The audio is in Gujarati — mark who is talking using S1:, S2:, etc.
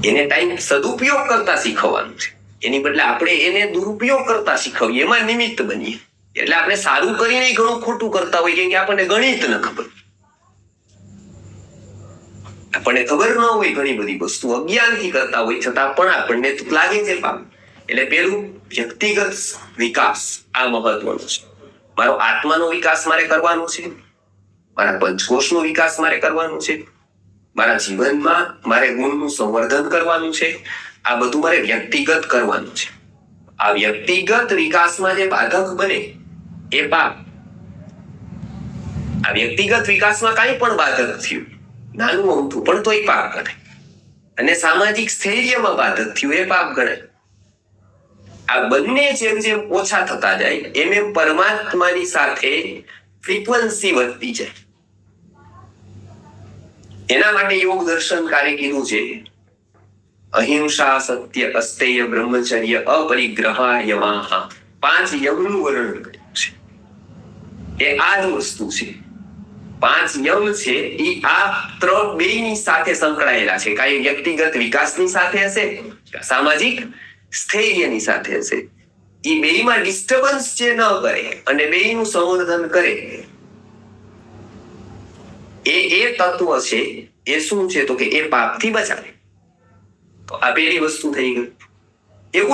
S1: એને ટાઈમ સદુપયોગ કરતા શીખવવાનું છે. એની બદલે આપણે એને દુરુપયોગ કરતા શીખવીએ, એમાં નિમિત્ત બનીએ. એટલે આપણે સારું કરીને ઘણું ખોટું કરતા હોઈએ કે આપણને ગણિત ન ખબર, આપણને ખબર ન હોય ઘણી બધી વસ્તુ, અજ્ઞાનથી કરતા હોય છતાં પણ આપણને લાગે છે પાપ. એટલે પેલું વ્યક્તિગત વિકાસ આ મહત્વનું છે. મારો આત્માનો વિકાસ મારે કરવાનો છે, મારા પંચકોશનો વિકાસ મારે કરવાનો છે, મારા જીવનમાં મારે ગુણનું સંવર્ધન કરવાનું છે. આ બધું મારે વ્યક્તિગત કરવાનું છે. આ વ્યક્તિગત વિકાસમાં જે બાધક બને એ પાપ. આ વ્યક્તિગત વિકાસમાં કાંઈ પણ બાધક થયું, નાનું અમથું પણ તોય પાપ ગણાય. અને સામાજિક સ્થૈર્યમાં બાધક થયું એ પાપ ગણાય. આ બંને જેમ જેમ ઓછા થતા જાય એમ એમ પરમાત્માની સાથે ફ્રીક્વન્સી વધતી જાય. એના માટે યોગ દર્શનકારે કીધું છે અહિંસા, સત્ય, અસ્તેય, બ્રહ્મચર્ય, અપરિગ્રહ, યમાહ. 5 યમનું વર્ણન કર્યું છે. એ આ જ વસ્તુ છે. 5 યમ છે એ આ 3 બેયની સાથે સંકળાયેલા છે. કાંઈ વ્યક્તિગત વિકાસની સાથે હશે, સામાજિક સ્થૈર્યની સાથે હશે. એ બેયમાં ડિસ્ટર્બન્સ જે ન કરે અને બેયનું સંવર્ધન કરે એ તત્વ છે. એ શું છે તો કે એ પાપથી બચાવે. તો આ પહેલી વસ્તુ થઈ ગઈ. એવું